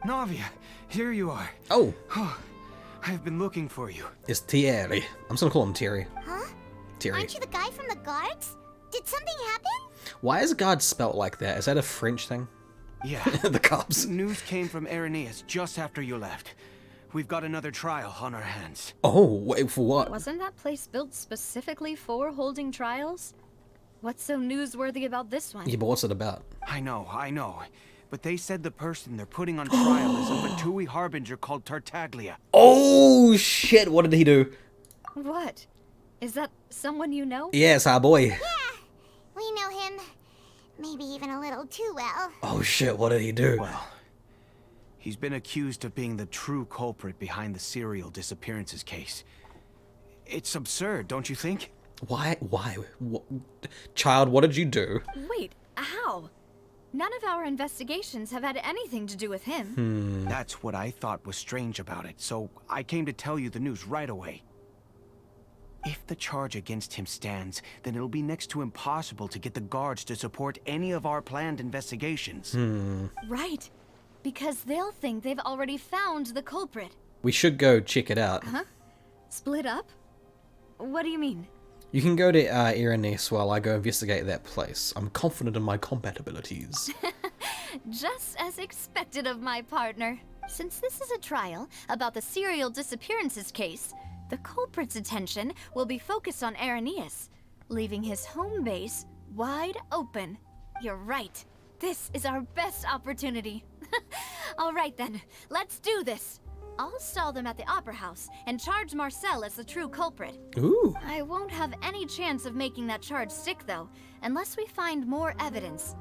Navia, here you are. Oh, I've been looking for you. it's Thierry. I'm just gonna call him Thierry. Huh? Thierry. Aren't you the guy from the guards? Did something happen? Why is guard spelt like that? Is that a French thing? Yeah. The cops. News came from Irenaeus just after you left. We've got another trial on our hands. Oh, wait, for what? Wasn't that place built specifically for holding trials? What's so newsworthy about this one? Yeah, but what's it about? I know. But they said the person they're putting on trial is a Fatui harbinger called Tartaglia. Oh, shit, what did he do? What? Is that someone you know? Yeah, it's our boy. Yeah, we know him. Maybe even a little too well. Oh, shit, what did he do? Well, he's been accused of being the true culprit behind the serial disappearances case. It's absurd, don't you think? Why? What? Child, what did you do? Wait, how? None of our investigations have had anything to do with him. That's what I thought was strange about it, so I came to tell you the news right away. If the charge against him stands, then it'll be next to impossible to get the guards to support any of our planned investigations. Right. Because they'll think they've already found the culprit. We should go check it out. Huh? Split up? What do you mean? You can go to Irenaeus while I go investigate that place. I'm confident in my compatibilities. Just as expected of my partner. Since this is a trial about the serial disappearances case, the culprit's attention will be focused on Irenaeus, leaving his home base wide open. You're right. This is our best opportunity. All right then, let's do this. I'll stall them at the Opera House and charge Marcel as the true culprit. Ooh. I won't have any chance of making that charge stick, though, unless we find more evidence.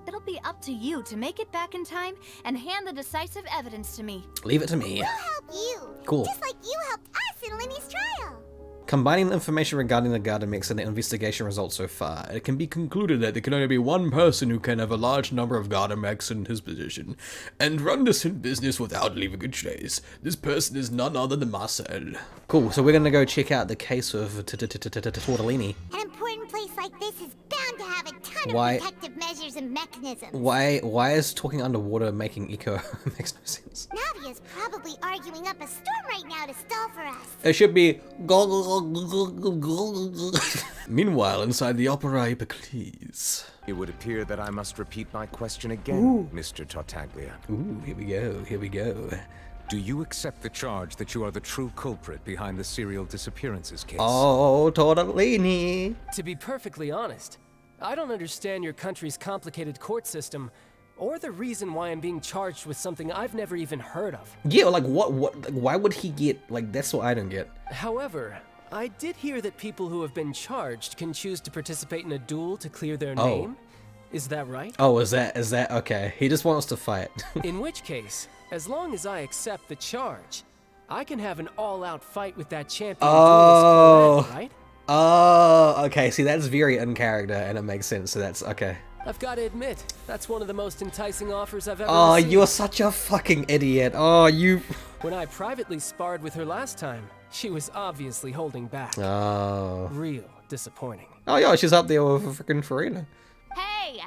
It'll be up to you to make it back in time and hand the decisive evidence to me. Leave it to me. We'll help you. Cool. Just like you helped us in Lenny's trial. Combining the information regarding the garden mix and the investigation results so far, it can be concluded that there can only be one person who can have a large number of garden mechs in his position and run this business without leaving a trace. This person is none other than Marcel. Cool, so we're gonna go check out the case of Tortellini. An important place like this is bound to have a ton Why- of protective measures and mechanisms. Why is talking underwater making echo? Makes no sense. Navia's probably arguing up a storm right now to stall for us. It should be meanwhile, inside the Opera Hippocles. It would appear that I must repeat my question again, Mr. Tartaglia. Ooh, here we go. Do you accept the charge that you are the true culprit behind the serial disappearances case? Oh, Tortellini. To be perfectly honest, I don't understand your country's complicated court system, or the reason why I'm being charged with something I've never even heard of. Yeah, like what, like, why would he get, like, that's what I don't get. However, I did hear that people who have been charged can choose to participate in a duel to clear their name. Is that right? Oh, is that, okay. He just wants to fight. In which case, as long as I accept the charge, I can have an all-out fight with that champion duelist, right? Oh, okay, see, that's very in character, and it makes sense, so that's, okay. I've got to admit, that's one of the most enticing offers I've ever Oh, received. you're such a fucking idiot. Oh, you... When I privately sparred with her last time, she was obviously holding back. Oh. Real disappointing. Oh, yeah, she's up there with freaking Farina. Hey,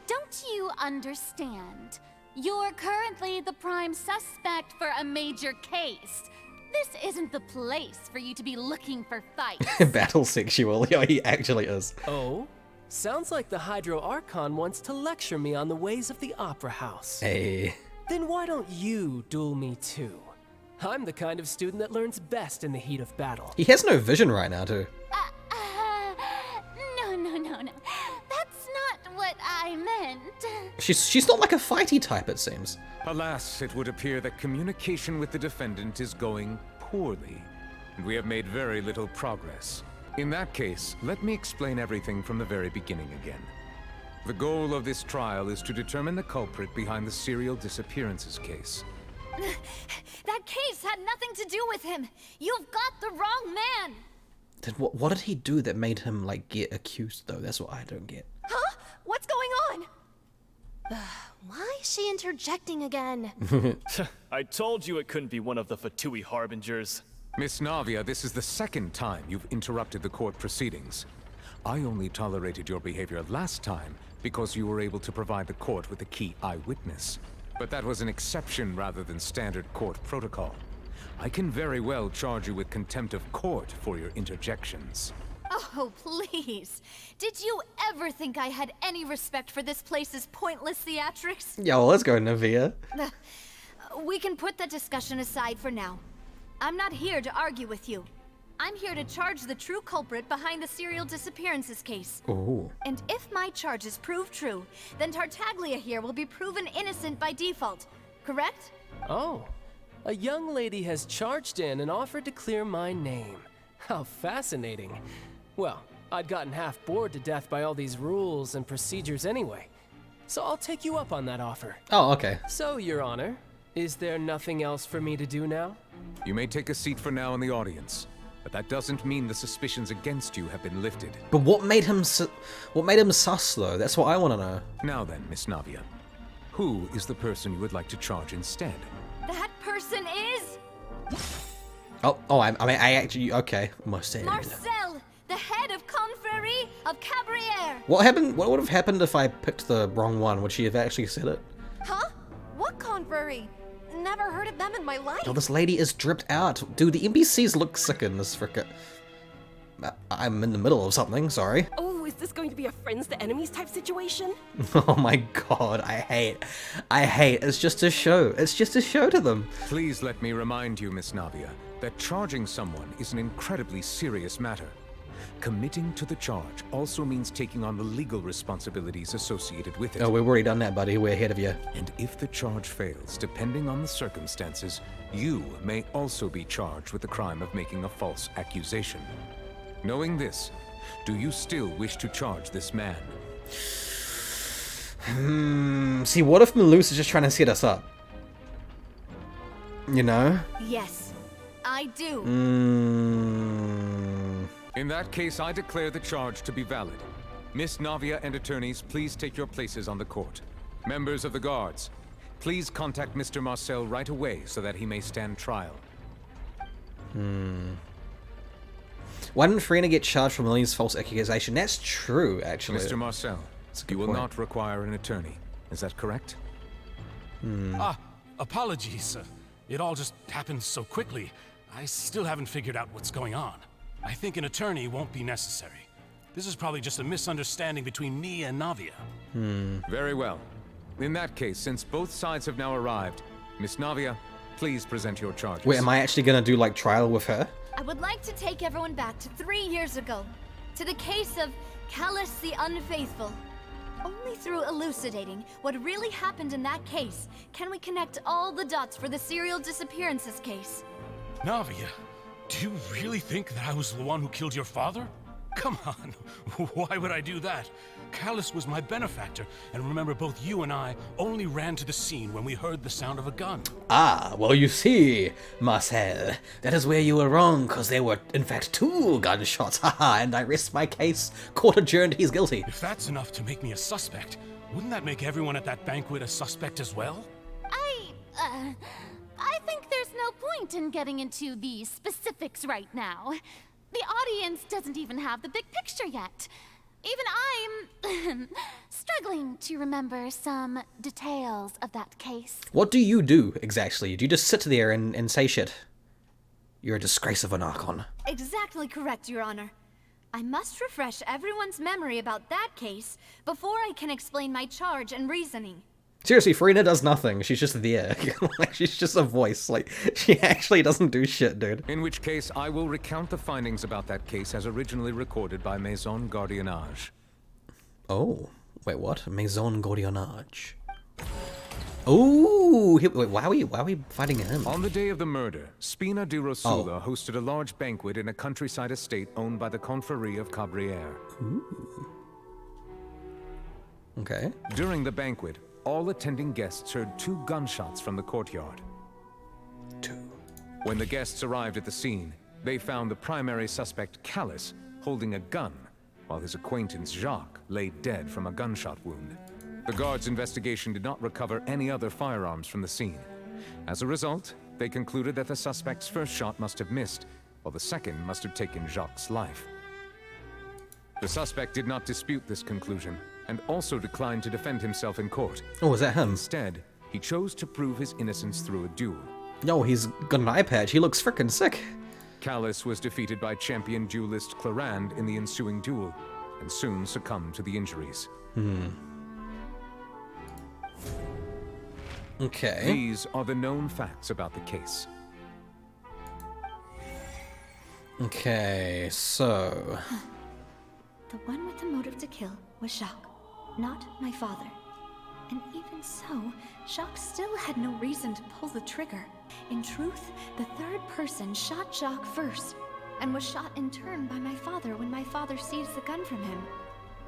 don't you understand? You're currently the prime suspect for a major case. This isn't the place for you to be looking for fights. Battle sexual. Yeah, he actually is. Oh? Sounds like the Hydro Archon wants to lecture me on the ways of the Opera House. Hey. Then why don't you duel me too? I'm the kind of student that learns best in the heat of battle. He has no vision right now, too. No. That's not what I meant. She's not like a fighty type, it seems. Alas, it would appear that communication with the defendant is going poorly, and we have made very little progress. In that case, let me explain everything from the very beginning again. The goal of this trial is to determine the culprit behind the serial disappearances case. That case had nothing to do with him. You've got the wrong man. Then what did he do that made him, like, get accused, though? That's what I don't get. Huh? What's going on? Why is she interjecting again? I told you it couldn't be one of the Fatui harbingers. Miss Navia, this is the second time you've interrupted the court proceedings. I only tolerated your behavior last time because you were able to provide the court with a key eyewitness. But that was an exception rather than standard court protocol. I can very well charge you with contempt of court for your interjections. Oh, please. Did you ever think I had any respect for this place's pointless theatrics? Yeah, well, let's go, Navia. We can put that discussion aside for now. I'm not here to argue with you. I'm here to charge the true culprit behind the serial disappearances case. Ooh. And if my charges prove true, then Tartaglia here will be proven innocent by default, correct? Oh, a young lady has charged in and offered to clear my name. How fascinating. Well, I'd gotten half bored to death by all these rules and procedures anyway. So I'll take you up on that offer. Oh, okay. So, Your Honor, is there nothing else for me to do now? You may take a seat for now in the audience, but that doesn't mean the suspicions against you have been lifted. But what made him sus though? That's what I want to know. Now then, Miss Navia, who is the person you would like to charge instead? That person is... I actually, okay, Marcel. Marcel, the head of Confrérie of Cabrières. What happened? What would have happened if I picked the wrong one? Would she have actually said it? Huh? What confrérie? Never heard of them in my life. Oh, this lady is dripped out. Dude, the NPCs look sick in this frickin'... I'm in the middle of something, sorry. Oh, is this going to be a friends to enemies type situation? Oh my god, I hate. It's just a show. It's just a show to them. Please let me remind you, Miss Navia, that charging someone is an incredibly serious matter. Committing to the charge also means taking on the legal responsibilities associated with it. Oh, we've already done that, buddy. We're ahead of you. And if the charge fails, depending on the circumstances, you may also be charged with the crime of making a false accusation. Knowing this, do you still wish to charge this man? See, what if Malus is just trying to set us up? You know? Yes, I do. In that case, I declare the charge to be valid. Miss Navia and attorneys, please take your places on the court. Members of the guards, please contact Mr. Marcel right away so that he may stand trial. Why didn't Farina get charged for Millie's false accusation? That's true, actually. Mr. Marcel, you will not require an attorney. Is that correct? Apologies. It all just happened so quickly. I still haven't figured out what's going on. I think an attorney won't be necessary. This is probably just a misunderstanding between me and Navia. Very well. In that case, since both sides have now arrived, Miss Navia, please present your charges. Wait, am I actually gonna do, like, trial with her? I would like to take everyone back to 3 years ago, to the case of Callus the Unfaithful. Only through elucidating what really happened in that case can we connect all the dots for the serial disappearances case. Navia, do you really think that I was the one who killed your father? Come on, why would I do that? Callus was my benefactor, and remember both you and I only ran to the scene when we heard the sound of a gun. Ah, well you see, Marcel, that is where you were wrong, because there were in fact 2 gunshots, haha, and I rest my case. Court adjourned, he's guilty. If that's enough to make me a suspect, wouldn't that make everyone at that banquet a suspect as well? I think there's no point in getting into the specifics right now. The audience doesn't even have the big picture yet. Even I'm struggling to remember some details of that case. What do you do, exactly? Do you just sit there and say shit? You're a disgrace of an Archon. Exactly correct, Your Honor. I must refresh everyone's memory about that case before I can explain my charge and reasoning. Seriously, Farina does nothing. She's just there. Like, she's just a voice. Like, she actually doesn't do shit, dude. In which case, I will recount the findings about that case as originally recorded by Maison Gardiennage. Oh, wait, what? Maison Gardiennage. Oh, wait, why are we fighting him? On the day of the murder, Spina di Rosula hosted a large banquet in a countryside estate owned by the Confrérie of Cabrières. Ooh. Okay. During the banquet, all attending guests heard 2 gunshots from the courtyard. 2. When the guests arrived at the scene, they found the primary suspect, Callus, holding a gun, while his acquaintance, Jacques, lay dead from a gunshot wound. The guards' investigation did not recover any other firearms from the scene. As a result, they concluded that the suspect's first shot must have missed, while the second must have taken Jacques' life. The suspect did not dispute this conclusion, and also declined to defend himself in court. Oh, was that him? Instead, He chose to prove his innocence through a duel. No, he's got an eye patch. He looks frickin' sick. Callus was defeated by champion duelist Clarand in the ensuing duel, and soon succumbed to the injuries. Okay. These are the known facts about the case. Okay, so... The one with the motive to kill was Jacques, not my father. And even so, Jacques still had no reason to pull the trigger. In truth, the third person shot Jacques first, and was shot in turn by my father when my father seized the gun from him.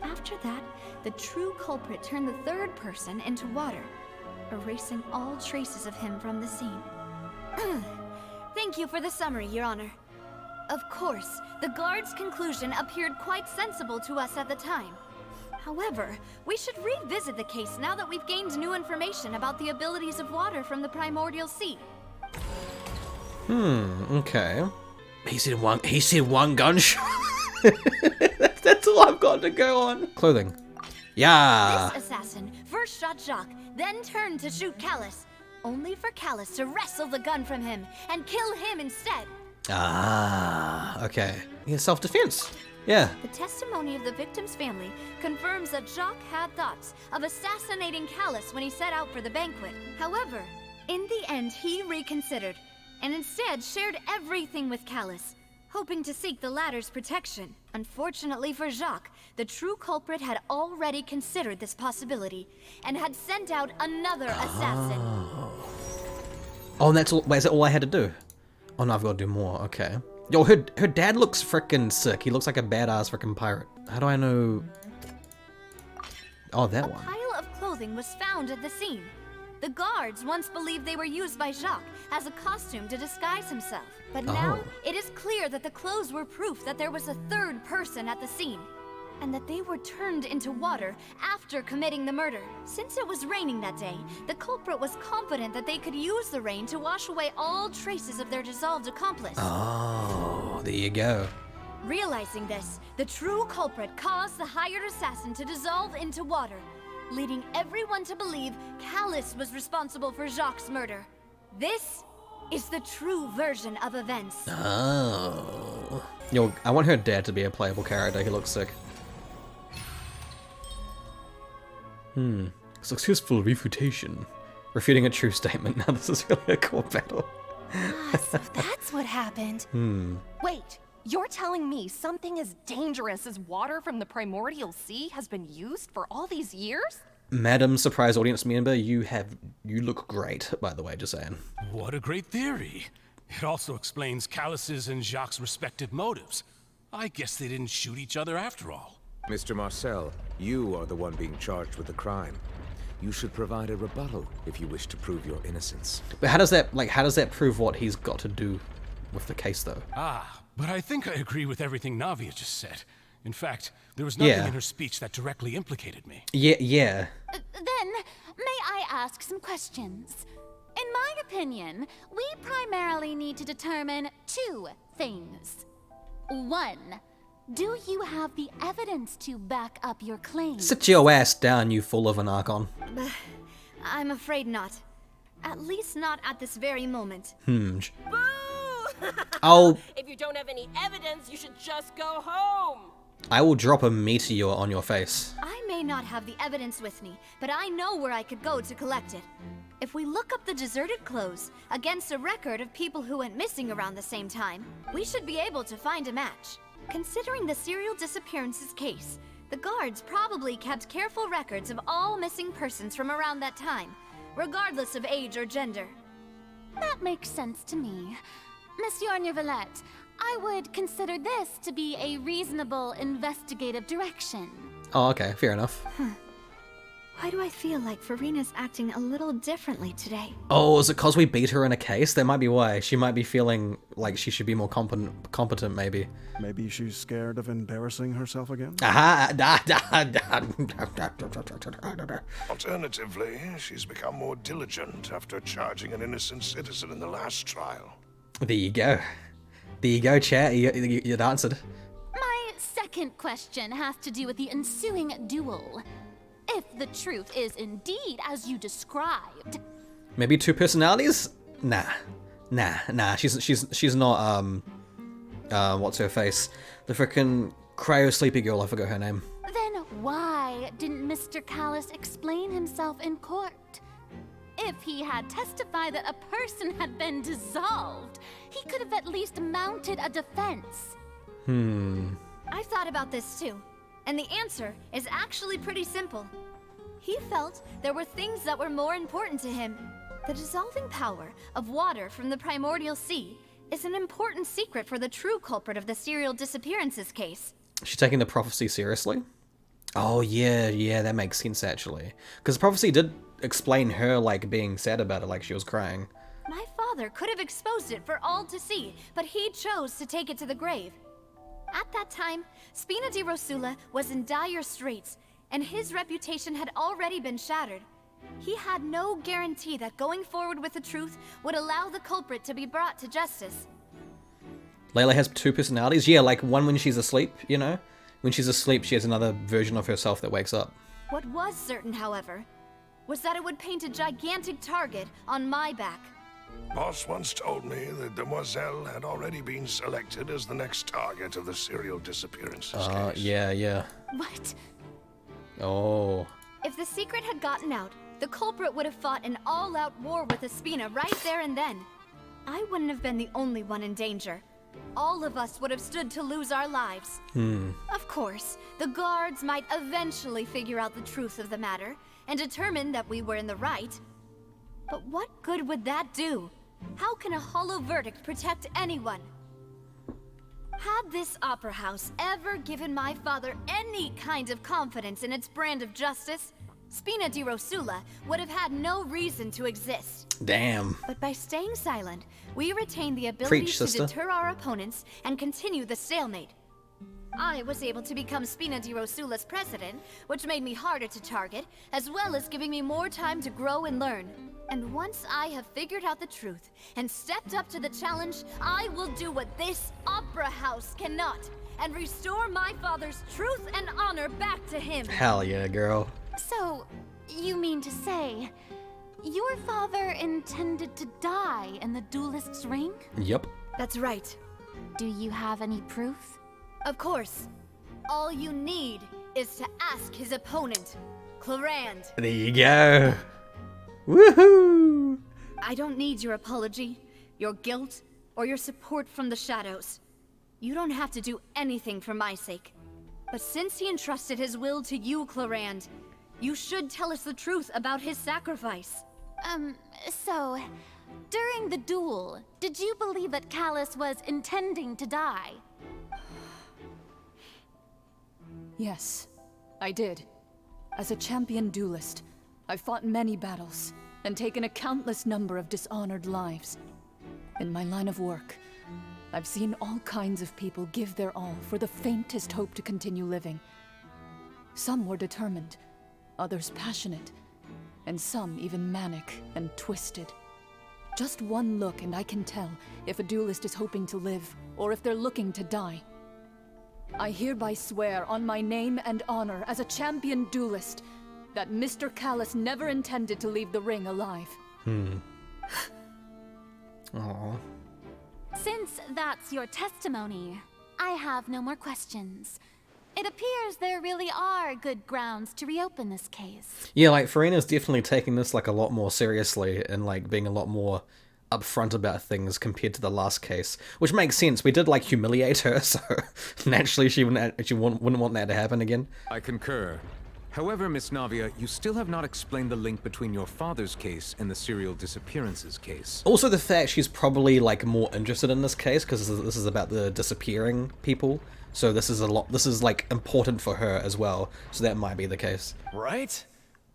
After that, the true culprit turned the third person into water, erasing all traces of him from the scene. Thank you for the summary, Your Honor. Of course, the guard's conclusion appeared quite sensible to us at the time. However, we should revisit the case now that we've gained new information about the abilities of water from the primordial sea. Okay. He said one gunshot. That's all I've got to go on. Clothing. Yeah. This assassin first shot Jacques, then turned to shoot Callus, only for Callus to wrestle the gun from him and kill him instead. Ah, okay. Yeah, self-defense. Yeah. The testimony of the victim's family confirms that Jacques had thoughts of assassinating Callus when he set out for the banquet. However, in the end, he reconsidered, and instead shared everything with Callus, hoping to seek the latter's protection. Unfortunately for Jacques, the true culprit had already considered this possibility, and had sent out another assassin. Oh, and that's all. Wait, is that all I had to do? Oh no, I've got to do more. Okay. Yo, her dad looks frickin' sick. He looks like a badass frickin' pirate. How do I know? Oh, that one. A pile of clothing was found at the scene. The guards once believed they were used by Jacques as a costume to disguise himself. But now, it is clear that the clothes were proof that there was a third person at the scene, and that they were turned into water after committing the murder. Since it was raining that day, the culprit was confident that they could use the rain to wash away all traces of their dissolved accomplice. Oh, there you go. Realizing this, the true culprit caused the hired assassin to dissolve into water, leading everyone to believe Callus was responsible for Jacques' murder. This is the true version of events. Oh. Yo, I want her dad to be a playable character. He looks sick. Successful refutation. Refuting a true statement. Now this is really a cool battle. So that's what happened. Wait, you're telling me something as dangerous as water from the primordial sea has been used for all these years? Madam surprise audience member, you look great, by the way, just saying. What a great theory. It also explains Callus's and Jacques' respective motives. I guess they didn't shoot each other after all. Mr. Marcel, you are the one being charged with the crime. You should provide a rebuttal if you wish to prove your innocence. But how does that prove what he's got to do with the case, though? Ah, but I think I agree with everything Navia just said. In fact, there was nothing in her speech that directly implicated me. Yeah. Then, may I ask some questions? In my opinion, we primarily need to determine two things. One, do you have the evidence to back up your claims? Sit your ass down, you fool of an Archon. I'm afraid not. At least not at this very moment. Boo! Oh. If you don't have any evidence, you should just go home. I will drop a meteor on your face. I may not have the evidence with me, but I know where I could go to collect it. If we look up the deserted clothes against a record of people who went missing around the same time, we should be able to find a match. Considering the serial disappearances case, the guards probably kept careful records of all missing persons from around that time, regardless of age or gender. That makes sense to me. Monsieur Neuvillette, I would consider this to be a reasonable investigative direction. Oh, okay, fair enough. Why do I feel like Farina's acting a little differently today? Oh, is it because we beat her in a case? That might be why. She might be feeling like she should be more competent, maybe. Maybe she's scared of embarrassing herself again? Alternatively, she's become more diligent after charging an innocent citizen in the last trial. There you go. There you go, chat. You'd answered. My second question has to do with the ensuing duel. If the truth is indeed as you described. Maybe 2 personalities? Nah. She's not, what's her face? The frickin' cryo sleepy girl, I forgot her name. Then why didn't Mr. Callus explain himself in court? If he had testified that a person had been dissolved, he could have at least mounted a defense. I've thought about this too, and the answer is actually pretty simple. He felt there were things that were more important to him. The dissolving power of water from the primordial sea is an important secret for the true culprit of the serial disappearances case. She's taking the prophecy seriously? Oh yeah, that makes sense actually. Because the prophecy did explain her, like, being sad about it, like she was crying. My father could have exposed it for all to see, but he chose to take it to the grave. At that time, Spina di Rosula was in dire straits, and his reputation had already been shattered. He had no guarantee that going forward with the truth would allow the culprit to be brought to justice. Layla has 2 personalities? Yeah, like one when she's asleep, you know? When she's asleep, she has another version of herself that wakes up. What was certain, however, was that it would paint a gigantic target on my back. Boss once told me that Demoiselle had already been selected as the next target of the serial disappearances case. Yeah. What? Oh. If the secret had gotten out, the culprit would have fought an all-out war with Espina right there and then. I wouldn't have been the only one in danger. All of us would have stood to lose our lives. Of course, the guards might eventually figure out the truth of the matter and determine that we were in the right. But what good would that do? How can a hollow verdict protect anyone? Had this opera house ever given my father any kind of confidence in its brand of justice, Spina di Rosula would have had no reason to exist. Damn. But by staying silent, we retain the ability Preach, to sister. deter our opponents and continue the stalemate. I was able to become Spina di Rosula's president, which made me harder to target, as well as giving me more time to grow and learn. And once I have figured out the truth and stepped up to the challenge, I will do what this opera house cannot, and restore my father's truth and honor back to him. Hell yeah, girl. So, you mean to say, your father intended to die in the duelist's ring? Yep. That's right. Do you have any proof? Of course. All you need is to ask his opponent, Clarand. There you go. Woohoo! I don't need your apology, your guilt, or your support from the shadows. You don't have to do anything for my sake. But since he entrusted his will to you, Clarand, you should tell us the truth about his sacrifice. So, during the duel, did you believe that Callus was intending to die? Yes, I did. As a champion duelist, I've fought many battles and taken a countless number of dishonored lives. In my line of work, I've seen all kinds of people give their all for the faintest hope to continue living. Some were determined, others passionate, and some even manic and twisted. Just one look and I can tell if a duelist is hoping to live or if they're looking to die. I hereby swear on my name and honor as a champion duelist that Mr. Callus never intended to leave the ring alive. Aww. Since that's your testimony, I have no more questions. It appears there really are good grounds to reopen this case. Yeah, like, Farina's definitely taking this, like, a lot more seriously and, like, being a lot more upfront about things compared to the last case, which makes sense. We did, like, humiliate her, so naturally she wouldn't want that to happen again. I concur. However, Miss Navia, you still have not explained the link between your father's case and the serial disappearances case. Also the fact she's probably, like, more interested in this case, because this is about the disappearing people, so this is, like, important for her as well, so that might be the case. Right?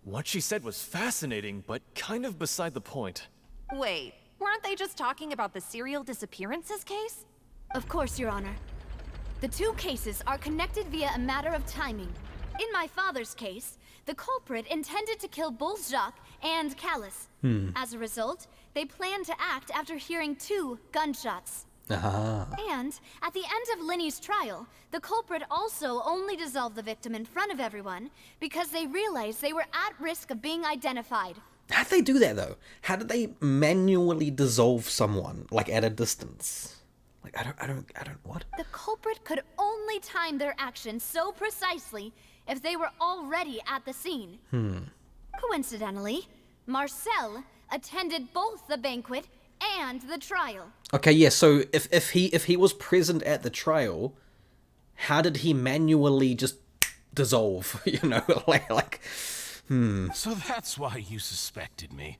What she said was fascinating, but kind of beside the point. Wait, weren't they just talking about the serial disappearances case? Of course, Your Honor. The two cases are connected via a matter of timing. In my father's case, the culprit intended to kill both Jacques and Callus. As a result, they planned to act after hearing 2 gunshots. And at the end of Linny's trial, the culprit also only dissolved the victim in front of everyone because they realized they were at risk of being identified. How'd they do that, though? How did they manually dissolve someone, like, at a distance? Like, I don't, what? The culprit could only time their actions so precisely if they were already at the scene. Coincidentally, Marcel attended both the banquet and the trial. Okay, yeah, so if he was present at the trial, how did he manually just dissolve, you know, So that's why you suspected me.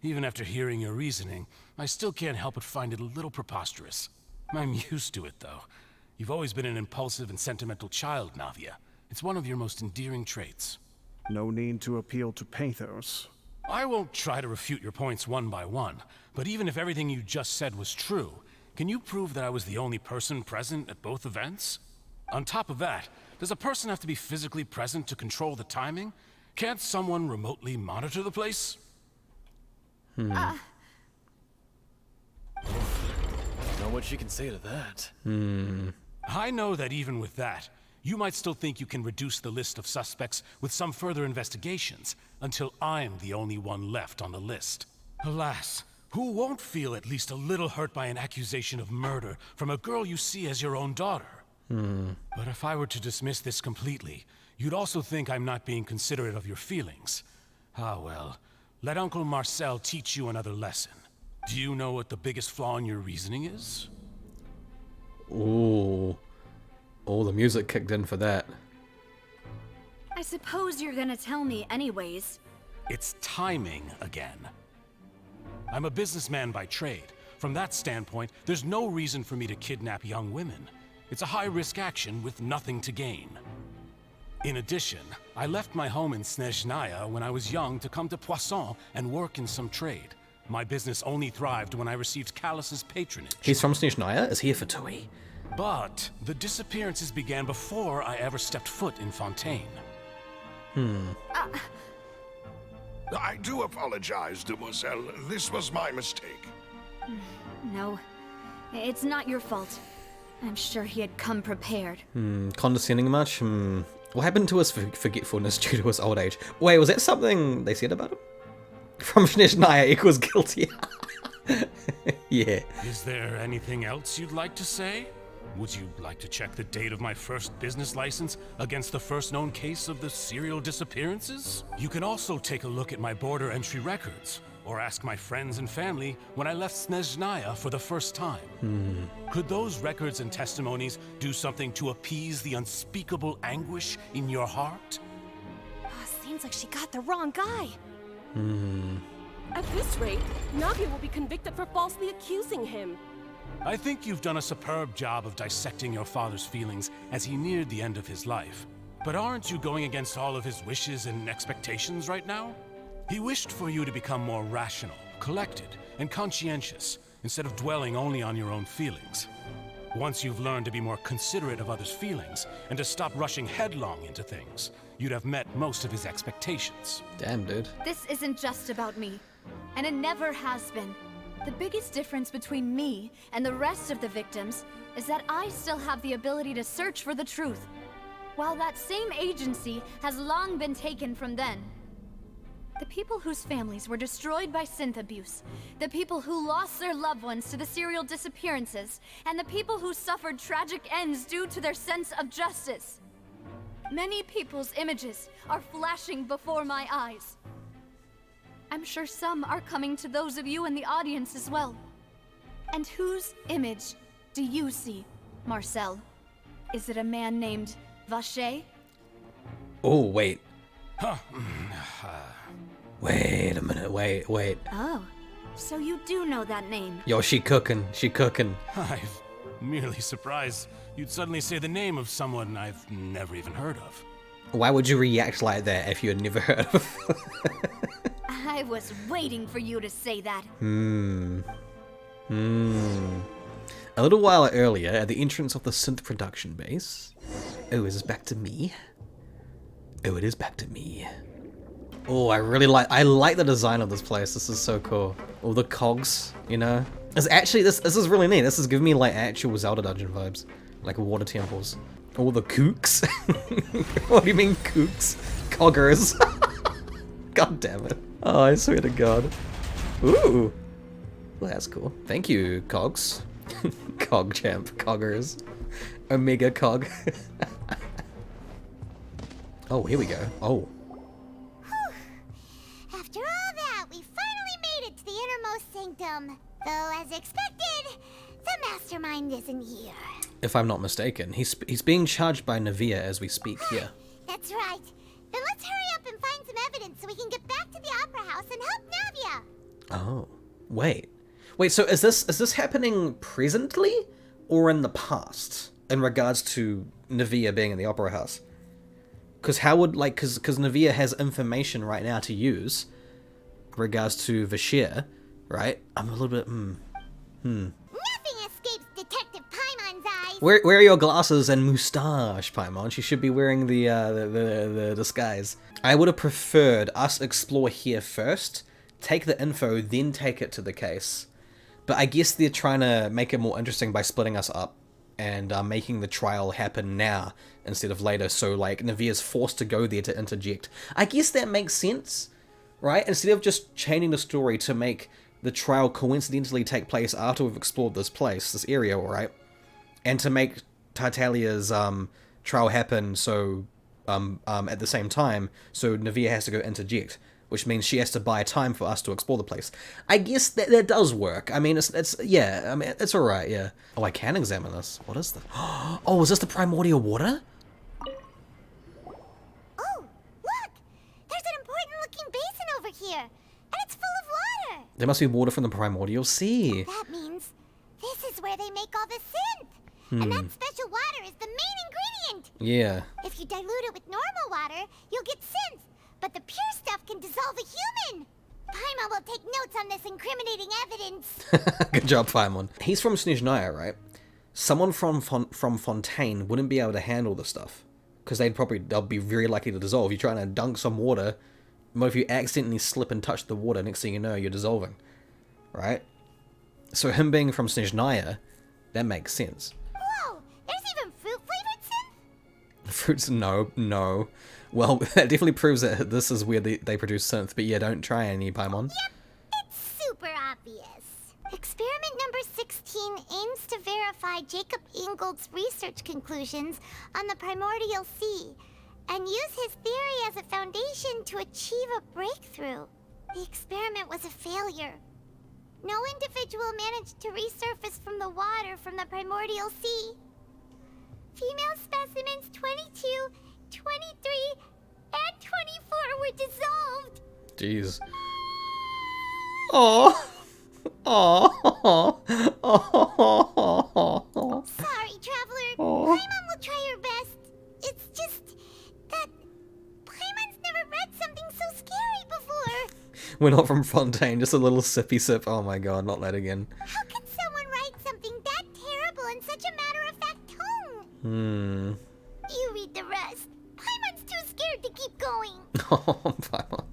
Even after hearing your reasoning, I still can't help but find it a little preposterous. I'm used to it, though. You've always been an impulsive and sentimental child, Navia. It's one of your most endearing traits. No need to appeal to pathos. I won't try to refute your points one by one, but even if everything you just said was true, can you prove that I was the only person present at both events? On top of that, does a person have to be physically present to control the timing? Can't someone remotely monitor the place? Know what she can say to that. I know that even with that, you might still think you can reduce the list of suspects with some further investigations, until I'm the only one left on the list. Alas, who won't feel at least a little hurt by an accusation of murder from a girl you see as your own daughter? But if I were to dismiss this completely, you'd also think I'm not being considerate of your feelings. Ah well, let Uncle Marcel teach you another lesson. Do you know what the biggest flaw in your reasoning is? Ooh. Oh, the music kicked in for that. I suppose you're gonna tell me anyways. It's timing again. I'm a businessman by trade. From that standpoint, there's no reason for me to kidnap young women. It's a high-risk action with nothing to gain. In addition, I left my home in Snezhnaya when I was young to come to Poisson and work in some trade. My business only thrived when I received Callus's patronage. He's from Snezhnaya? Is he a Fatui? But the disappearances began before I ever stepped foot in Fontaine. I do apologize, demoiselle. This was my mistake. No, it's not your fault. I'm sure he had come prepared. Condescending much? What happened to his forgetfulness due to his old age? Wait, was that something they said about him? From Snezhnaya equals guilty. Yeah. Is there anything else you'd like to say? Would you like to check the date of my first business license against the first known case of the serial disappearances? You can also take a look at my border entry records, or ask my friends and family when I left Snezhnaya for the first time. Could those records and testimonies do something to appease the unspeakable anguish in your heart? Seems like she got the wrong guy. At this rate, Navia will be convicted for falsely accusing him. I think you've done a superb job of dissecting your father's feelings as he neared the end of his life. But aren't you going against all of his wishes and expectations right now? He wished for you to become more rational, collected, and conscientious, instead of dwelling only on your own feelings. Once you've learned to be more considerate of others' feelings, and to stop rushing headlong into things, you'd have met most of his expectations. Damn, dude. This isn't just about me, and it never has been. The biggest difference between me and the rest of the victims is that I still have the ability to search for the truth, while that same agency has long been taken from them. The people whose families were destroyed by synth abuse, the people who lost their loved ones to the serial disappearances, and the people who suffered tragic ends due to their sense of justice. Many people's images are flashing before my eyes. I'm sure some are coming to those of you in the audience as well. And whose image do you see, Marcel? Is it a man named Vacher? Oh, wait. Huh. Wait a minute, wait. Oh, so you do know that name. Yo, she cooking. I'm merely surprised you'd suddenly say the name of someone I've never even heard of. Why would you react like that if you had never heard of it? I was waiting for you to say that. A little while earlier, at the entrance of the synth production base... Oh, is this back to me? Oh, it is back to me. Oh, I like the design of this place. This is so cool. All the cogs, you know? It's actually, this is really neat. This is giving me like actual Zelda dungeon vibes. Like water temples. All the kooks. What do you mean kooks? Coggers. God damn it. Oh, I swear to God. Ooh. Well, that's cool. Thank you, Cogs. Cog champ. Coggers. Omega Cog. Oh, here we go. Oh. After all that, we finally made it to the innermost sanctum. Though, as expected, the mastermind isn't here. If I'm not mistaken, he's being charged by Navia as we speak here. That's right. Then let's hurry up and find some evidence so we can get back to the Opera House and help Navia. Oh, wait. So is this happening presently or in the past in regards to Navia being in the Opera House? Because how would, like, because Navia has information right now to use in regards to Vashir, right? I'm a little bit, Nothing escapes Detective Paimon's eyes. Where are your glasses and moustache, Paimon? She should be wearing the disguise. I would have preferred us explore here first, take the info, then take it to the case. But I guess they're trying to make it more interesting by splitting us up and making the trial happen now instead of later, so like Navia's forced to go there to interject. I guess that makes sense, right? Instead of just changing the story to make the trial coincidentally take place after we've explored this place, this area, alright? And to make Tartalia's trial happen so at the same time, so Navia has to go interject, which means she has to buy time for us to explore the place. I guess that does work. I mean, it's yeah, I mean, it's alright, yeah. Oh, I can examine this. What is this? Oh, is this the primordial water? Oh, look! There's an important-looking basin over here, and it's full of water. There must be water from the primordial sea. That means this is where they make all the synth. And that special water is the main ingredient. Yeah. If you dilute it with normal water, you'll get synth. But the pure stuff can dissolve a human. Paimon will take notes on this incriminating evidence. Good job, Paimon. He's from Snezhnaya, right? Someone from Fontaine wouldn't be able to handle the stuff. Because they'll be very likely to dissolve. You're trying to dunk some water. What if you accidentally slip and touch the water, next thing you know, you're dissolving. Right? So him being from Snezhnaya, that makes sense. Whoa! There's even fruit-flavored synth? Fruits? No. Well, that definitely proves that this is where they produce synth, but yeah, don't try any, Paimon. Yep, it's super obvious. Experiment number 16 aims to verify Jacob Ingold's research conclusions on the primordial sea, and use his theory as a foundation to achieve a breakthrough. The experiment was a failure. No individual managed to resurface from the water from the primordial sea. Female specimens 22, 23, and 24 were dissolved. Jeez. Oh. Sorry, Traveler. Paimon will try her best. It's just that Paimon's never read something so scary before. We're not from Fontaine, just a little sippy sip. Oh my god, not that again. How could someone write something that terrible in such a matter-of-fact tone? You read the rest. Paimon's too scared to keep going. Oh, Paimon.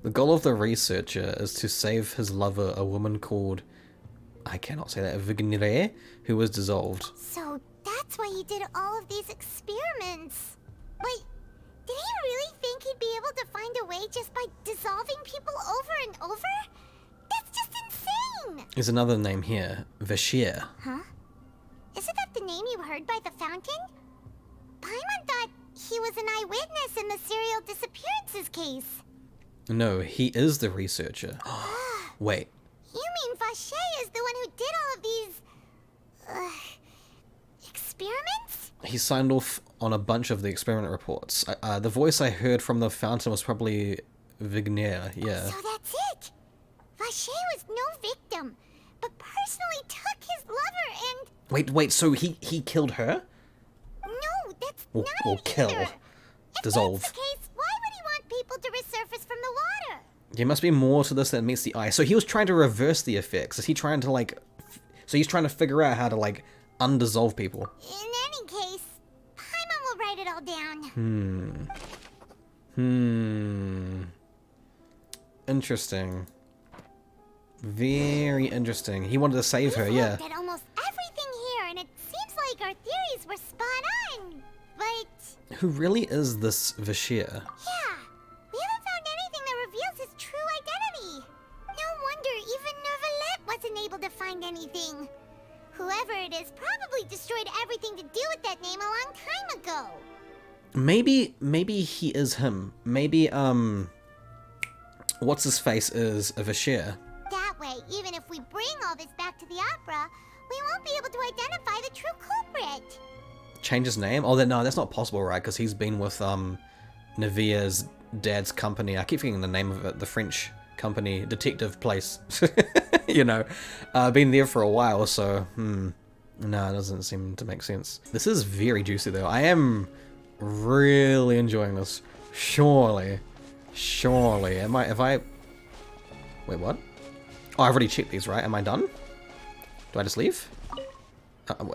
The goal of the researcher is to save his lover, a woman called, I cannot say that, Vignere, who was dissolved. So that's why he did all of these experiments. Wait, did he really think he'd be able to find a way just by dissolving people over and over? That's just insane! There's another name here, Vashir. Huh? Isn't that the name you heard by the fountain? Paimon thought he was an eyewitness in the serial disappearances case. No, he is the researcher. Wait. You mean Vache is the one who did all of these... experiments? He signed off on a bunch of the experiment reports. The voice I heard from the fountain was probably Vignere, yeah. So that's it! Vache was no victim, but personally took his lover and... Wait, so he killed her? No, that's Or not kill. either. Dissolve. If that's the case, why would he want people to resurface from the water? There must be more to this than meets the eye. So he was trying to reverse the effects. Is he trying to, like... So he's trying to figure out how to, like, undissolve people. In any case, Paimon will write it all down. Interesting. Very interesting. He wanted to save her, We've yeah. looked at almost everything here, and it seems like our theories were spot on. But Who really is this Vashir? yeah, we haven't found anything that reveals his true identity. No wonder even Neuvillette wasn't able to find anything. Whoever it is probably destroyed everything to do with that name a long time ago. Maybe he is him. Maybe, what's his face is a Vashir. That way, even if we bring all this back to the opera, we won't be able to identify the true culprit. Change his name? Oh, no, that's not possible, right? Because he's been with, Navia's dad's company. I keep forgetting the name of it. The French company, detective place. You know, been there for a while, so, no, it doesn't seem to make sense. This is very juicy, though. I am really enjoying this. Surely. If I... Wait, what? Oh, I've already checked these, right? Am I done? Do I just leave? What? No,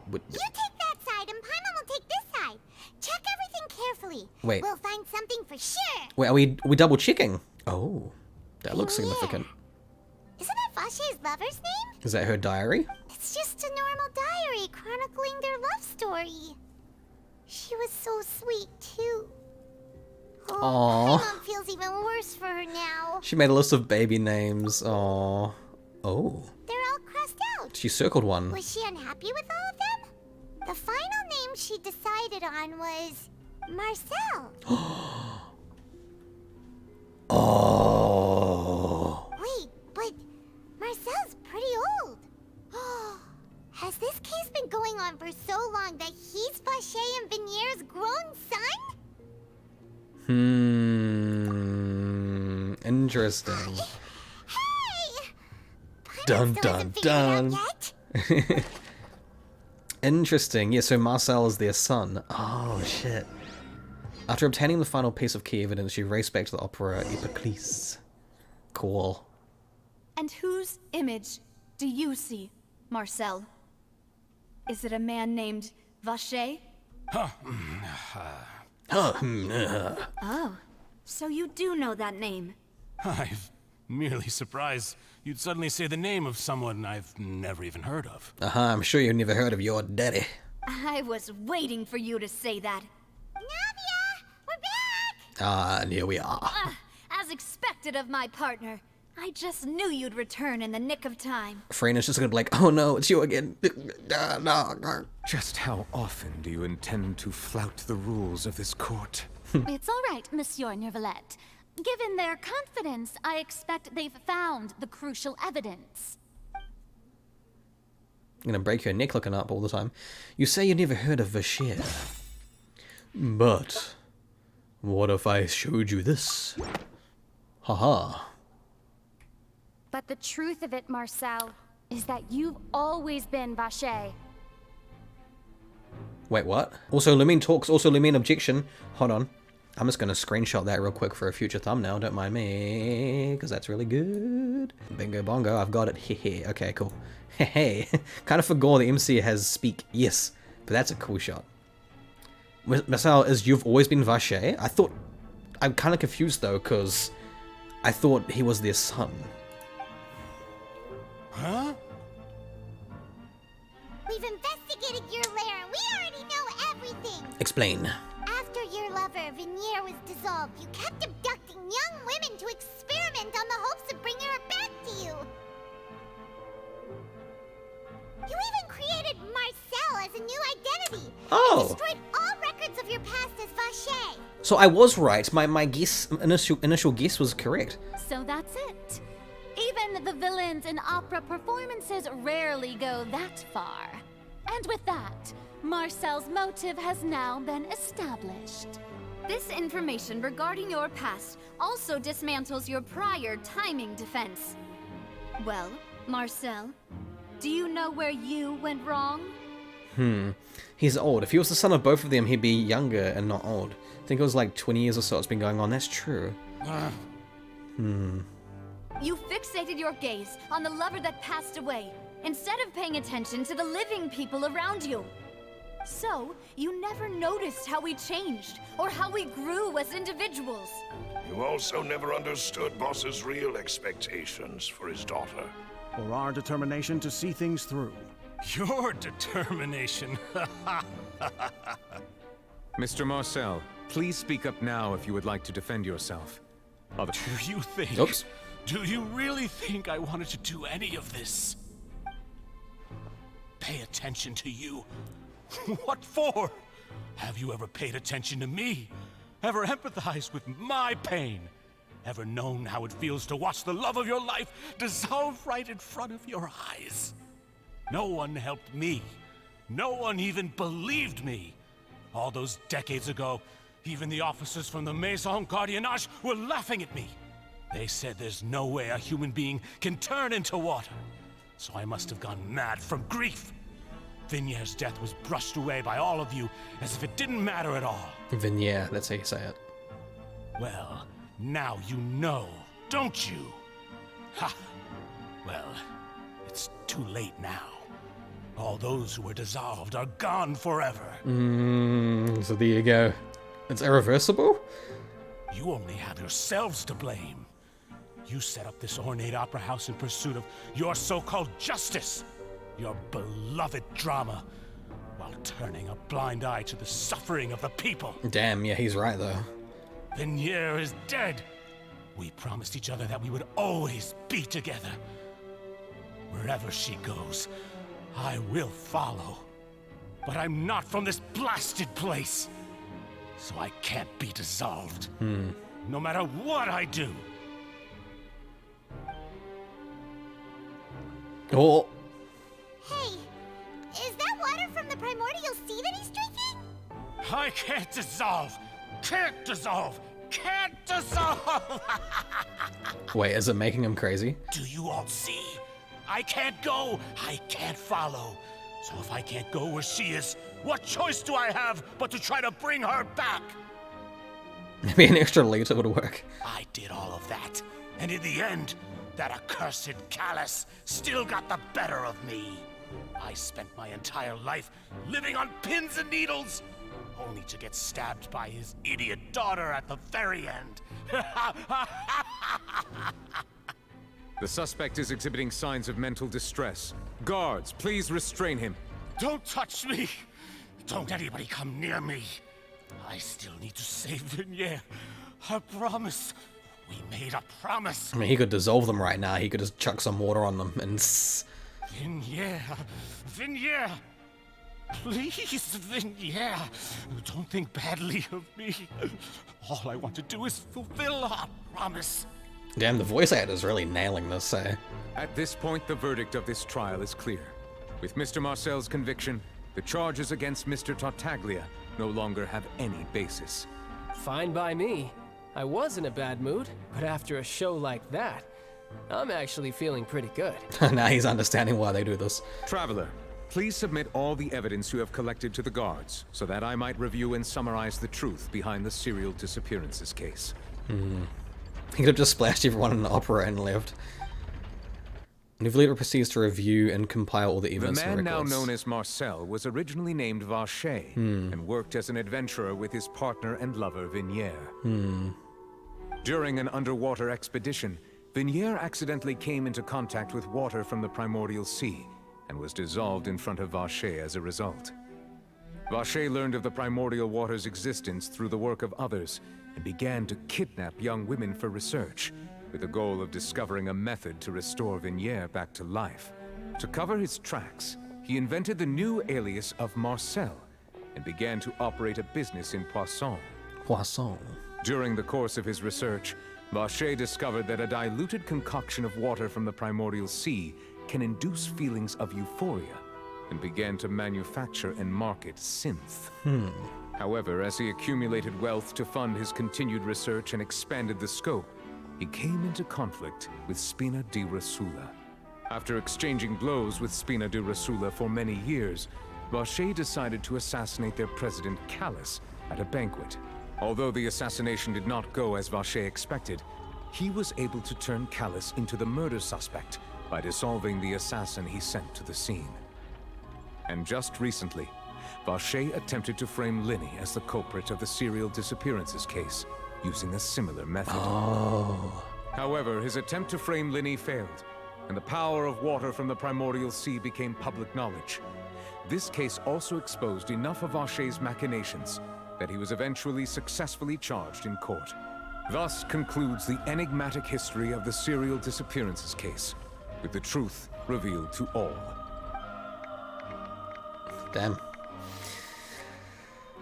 You take that side, and Paimon will take this side. Check everything carefully. Wait. We'll find something for sure. Wait, are we double checking? Oh, that looks significant. Isn't that Vache's lover's name? Is that her diary? It's just a normal diary chronicling their love story. She was so sweet, too. Aww. Paimon feels even worse for her now. She made a list of baby names. Aww. Oh. They're all crossed out. She circled one. Was she unhappy with all of them? The final name she decided on was Marcel. Oh. Wait, but Marcel's pretty old. Has this case been going on for so long that he's Vache and Venier's grown son? Interesting. Hey! Dun dun dun. Interesting. Yeah, so Marcel is their son. Oh shit. After obtaining the final piece of key evidence, she raced back to the opera Epiclese. Cool. And whose image do you see, Marcel? Is it a man named Vache? Oh, so you do know that name. I'm merely surprised you'd suddenly say the name of someone I've never even heard of. I'm sure you've never heard of your daddy. I was waiting for you to say that. Navia! We're back! And here we are. As expected of my partner. I just knew you'd return in the nick of time. Frena's just gonna be like, oh no, it's you again. Just how often do you intend to flout the rules of this court? It's all right, Monsieur Neuvillette. Given their confidence, I expect they've found the crucial evidence. I'm gonna break your neck looking up all the time. You say you never heard of Vashir. But what if I showed you this? Haha. But the truth of it, Marcel, is that you've always been Vache. Wait, what? Also, Lumine talks. Also, Lumine objection. Hold on. I'm just going to screenshot that real quick for a future thumbnail. Don't mind me, because that's really good. Bingo bongo. I've got it. Hehe. Okay, cool. Hey, kind of forgot the MC has speak. Yes, but that's a cool shot. Marcel, is you've always been Vache? I thought... I'm kind of confused, though, because I thought he was their son. Huh? We've investigated your lair and we already know everything. Explain. After your lover, Venier, was dissolved, you kept abducting young women to experiment on the hopes of bringing her back to you. You even created Marcel as a new identity. Oh. And destroyed all records of your past as Vache. So I was right. My guess, initial guess was correct. So that's it. Even the villains in opera performances rarely go that far. And with that, Marcel's motive has now been established. This information regarding your past also dismantles your prior timing defense. Well, Marcel, do you know where you went wrong? He's old. If he was the son of both of them, he'd be younger and not old. I think it was like 20 years or so it's been going on. That's true. You fixated your gaze on the lover that passed away, instead of paying attention to the living people around you. So, you never noticed how we changed, or how we grew as individuals. You also never understood Boss's real expectations for his daughter. Or our determination to see things through. Your determination. Mr. Marcel, please speak up now if you would like to defend yourself. Do you think... Oops. Do you really think I wanted to do any of this? Pay attention to you. What for? Have you ever paid attention to me? Ever empathized with my pain? Ever known how it feels to watch the love of your life dissolve right in front of your eyes? No one helped me. No one even believed me. All those decades ago, even the officers from the Maison Gardiennage were laughing at me. They said there's no way a human being can turn into water. So I must have gone mad from grief. Vigniere's death was brushed away by all of you as if it didn't matter at all. Vigniere, that's how you say it. Well, now you know, don't you? Ha! Well, it's too late now. All those who were dissolved are gone forever. So there you go. It's irreversible? You only have yourselves to blame. You set up this ornate opera house in pursuit of your so-called justice. Your beloved drama, while turning a blind eye to the suffering of the people. Damn, yeah, he's right though. Vigniere is dead. We promised each other that we would always be together. Wherever she goes, I will follow. But I'm not from this blasted place, so I can't be dissolved. No matter what I do. Oh. Hey, is that water from the primordial sea that he's drinking? I can't dissolve! Can't dissolve! Can't dissolve! Wait, is it making him crazy? Do you all see? I can't go! I can't follow! So if I can't go where she is, what choice do I have but to try to bring her back? Maybe an extra liter would work. I did all of that, and in the end, that accursed Callus still got the better of me. I spent my entire life living on pins and needles, only to get stabbed by his idiot daughter at the very end. The suspect is exhibiting signs of mental distress. Guards, please restrain him. Don't touch me! Don't anybody come near me. I still need to save Vigniere. I promise. We made a promise. I mean, he could dissolve them right now. He could just chuck some water on them and... Vigniere. Vigniere. Please, Vigniere. Don't think badly of me. All I want to do is fulfill our promise. Damn, the voice actor's really nailing this, eh? At this point, the verdict of this trial is clear. With Mr. Marcel's conviction, the charges against Mr. Tartaglia no longer have any basis. Fine by me. I was in a bad mood, but after a show like that, I'm actually feeling pretty good. Now he's understanding why they do this. Traveler, please submit all the evidence you have collected to the guards, so that I might review and summarize the truth behind the serial disappearances case. He could have just splashed everyone in the opera and left. Navia proceeds to review and compile all the evidence. The man now known as Marcel was originally named Vacher and worked as an adventurer with his partner and lover Vigniere. During an underwater expedition, Vigniere accidentally came into contact with water from the primordial sea and was dissolved in front of Vacher as a result. Vacher learned of the primordial water's existence through the work of others and began to kidnap young women for research, with the goal of discovering a method to restore Vigniere back to life. To cover his tracks, he invented the new alias of Marcel and began to operate a business in Poisson. Poisson. During the course of his research, Vacher discovered that a diluted concoction of water from the primordial sea can induce feelings of euphoria, and began to manufacture and market synth. However, as he accumulated wealth to fund his continued research and expanded the scope, he came into conflict with Spina di Rosula. After exchanging blows with Spina di Rosula for many years, Vacher decided to assassinate their president Callus at a banquet. Although the assassination did not go as Vacher expected, he was able to turn Callus into the murder suspect by dissolving the assassin he sent to the scene. And just recently, Vacher attempted to frame Linny as the culprit of the serial disappearances case, using a similar method. Oh. However, his attempt to frame Linny failed, and the power of water from the primordial sea became public knowledge. This case also exposed enough of Vacher's machinations that he was eventually successfully charged in court. Thus concludes the enigmatic history of the serial disappearances case, with the truth revealed to all. Damn.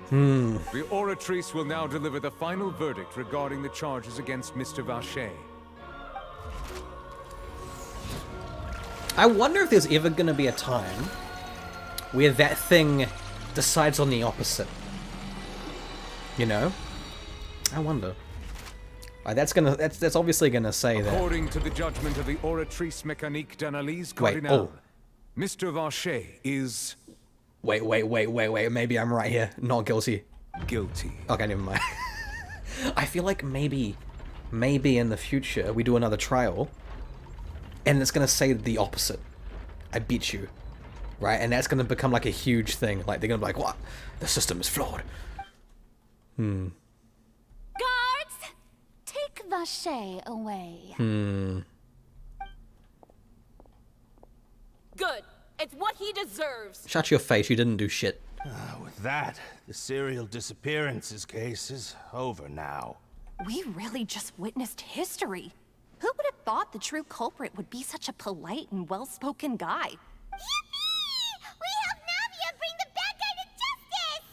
The Oratrice will now deliver the final verdict regarding the charges against Mr. Vacher. I wonder if there's ever going to be a time where that thing decides on the opposite. You know? I wonder. Like, that's obviously gonna say that. According to the judgment of the Oratrice Mécanique d'Analyse Cardinale, Mr. Vacher is... Wait, maybe I'm right here. Not guilty. Guilty. Okay, never mind. I feel like maybe in the future we do another trial, and it's gonna say the opposite. I bet you. Right? And that's gonna become like a huge thing. Like, they're gonna be like, what? The system is flawed. Guards! Take Vacher away. Good. It's what he deserves. Shut your face, you didn't do shit. With that, the serial disappearances case is over now. We really just witnessed history. Who would have thought the true culprit would be such a polite and well-spoken guy? Yippee! We helped Navia bring the bad guy to justice!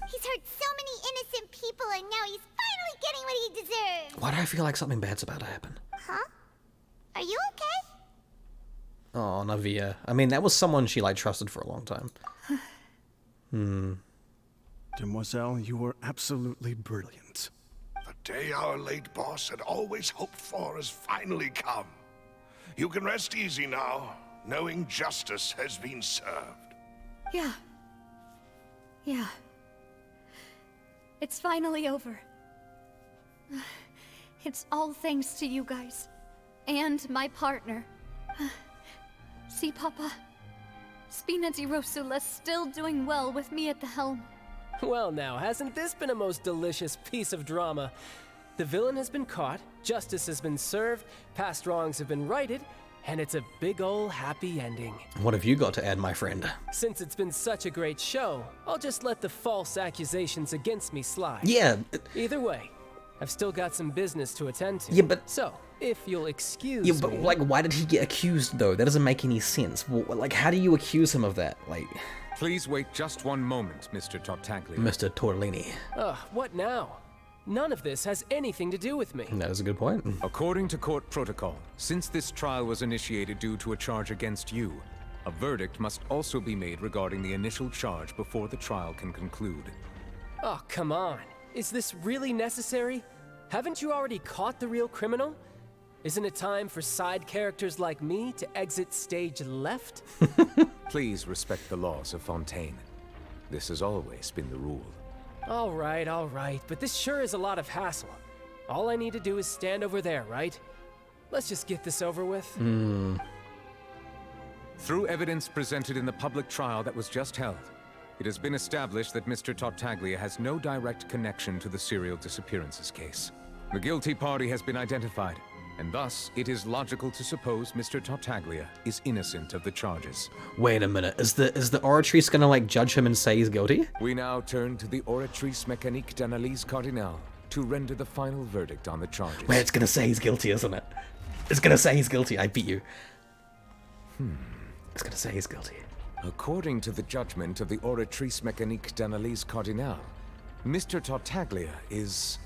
He's hurt so many innocent people, and now he's finally getting what he deserves. Why do I feel like something bad's about to happen? Huh? Are you okay? Oh, Navia. I mean, that was someone she, like, trusted for a long time. Demoiselle, you were absolutely brilliant. The day our late boss had always hoped for has finally come. You can rest easy now, knowing justice has been served. Yeah. It's finally over. It's all thanks to you guys. And my partner. See, Papa? Spina di Rosula's still doing well with me at the helm. Well now, hasn't this been a most delicious piece of drama? The villain has been caught, justice has been served, past wrongs have been righted, and it's a big ol' happy ending. What have you got to add, my friend? Since it's been such a great show, I'll just let the false accusations against me slide. Yeah. Either way, I've still got some business to attend to. Yeah, but... So, if you'll excuse Yeah, but, me... like, why did he get accused, though? That doesn't make any sense. Like, how do you accuse him of that? Like... Please wait just one moment, Mr. Tartaglia. Mr. Torlini. What now? None of this has anything to do with me. That is a good point. According to court protocol, since this trial was initiated due to a charge against you, a verdict must also be made regarding the initial charge before the trial can conclude. Oh, come on. Is this really necessary? Haven't you already caught the real criminal? Isn't it time for side characters like me to exit stage left? Please respect the laws of Fontaine. This has always been the rule. All right, but this sure is a lot of hassle. All I need to do is stand over there, right? Let's just get this over with. Through evidence presented in the public trial that was just held, it has been established that Mr. Tartaglia has no direct connection to the serial disappearances case. The guilty party has been identified, and thus it is logical to suppose Mr. Tartaglia is innocent of the charges. Wait a minute, is the Oratrice gonna, like, judge him and say he's guilty? We now turn to the Oratrice Mécanique d'Analyse Cardinale to render the final verdict on the charges. Wait, it's gonna say he's guilty, isn't it? It's gonna say he's guilty, I beat you. It's gonna say he's guilty. According to the judgment of the Oratrice Mécanique d'Analyse Cardinale, Mr. Tartaglia is